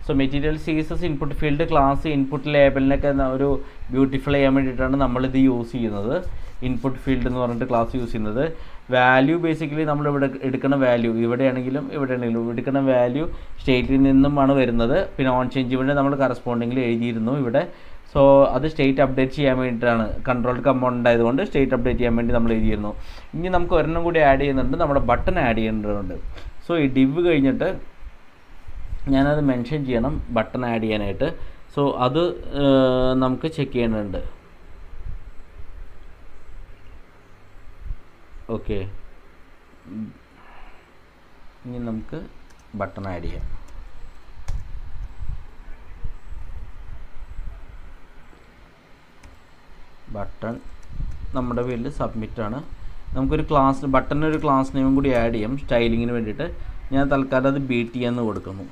So material CSS input field class input ലേബലിനൊക്കെ ഒരു beautify ചെയ്യാൻ വേണ്ടിയിട്ടാണ് നമ്മളിത് യൂസ് ചെയ്യുന്നത്. ഇൻപുട്ട് ഫീൽഡ് എന്ന് പറഞ്ഞിട്ട് ക്ലാസ് യൂസ് ചെയ്യുന്നത്. വാല്യൂ ബേസിക്കലി നമ്മളിവിടെ എടുക്കുന്ന വാല്യൂ ഇവിടെയാണെങ്കിലും എടുക്കുന്ന വാല്യൂ സ്റ്റേറ്റിൽ നിന്നുമാണ് വരുന്നത്. പിന്നെ ഓൺ ചേഞ്ച് വേണ്ടി നമ്മൾ കറസ്പോണ്ടിങ്ങിൽ എഴുതിയിരുന്നു ഇവിടെ. സോ അത് സ്റ്റേറ്റ് അപ്ഡേറ്റ് ചെയ്യാൻ വേണ്ടിയിട്ടാണ്, കൺട്രോൾ കമ്പോണൻ്റ് ആയതുകൊണ്ട് സ്റ്റേറ്റ് അപ്ഡേറ്റ് ചെയ്യാൻ വേണ്ടി നമ്മൾ എഴുതിയിരുന്നു. ഇനി നമുക്ക് ഒരെണ്ണം കൂടി ആഡ് ചെയ്യുന്നുണ്ട്, നമ്മുടെ ബട്ടൺ ആഡ് ചെയ്യേണ്ടതുണ്ട്. സോ ഈ div കഴിഞ്ഞിട്ട് ഞാനത് മെൻഷൻ ചെയ്യണം ബട്ടൺ ആഡ് ചെയ്യാനായിട്ട്. സോ അത് നമുക്ക് ചെക്ക് ചെയ്യേണ്ടതുണ്ട്. ഓക്കെ, ഇനി നമുക്ക് ബട്ടൺ ആഡ് ചെയ്യാം. ബട്ടൺ നമ്മുടെ പേരിൽ സബ്മിറ്റാണ്. നമുക്കൊരു ക്ലാസ് ബട്ടണിനൊരു ക്ലാസ് നെയിമും കൂടി ആഡ് ചെയ്യാം സ്റ്റൈലിങ്ങിന് വേണ്ടിയിട്ട്. ഞാൻ തൽക്കാലം അത് BT എന്ന് കൊടുക്കുന്നു.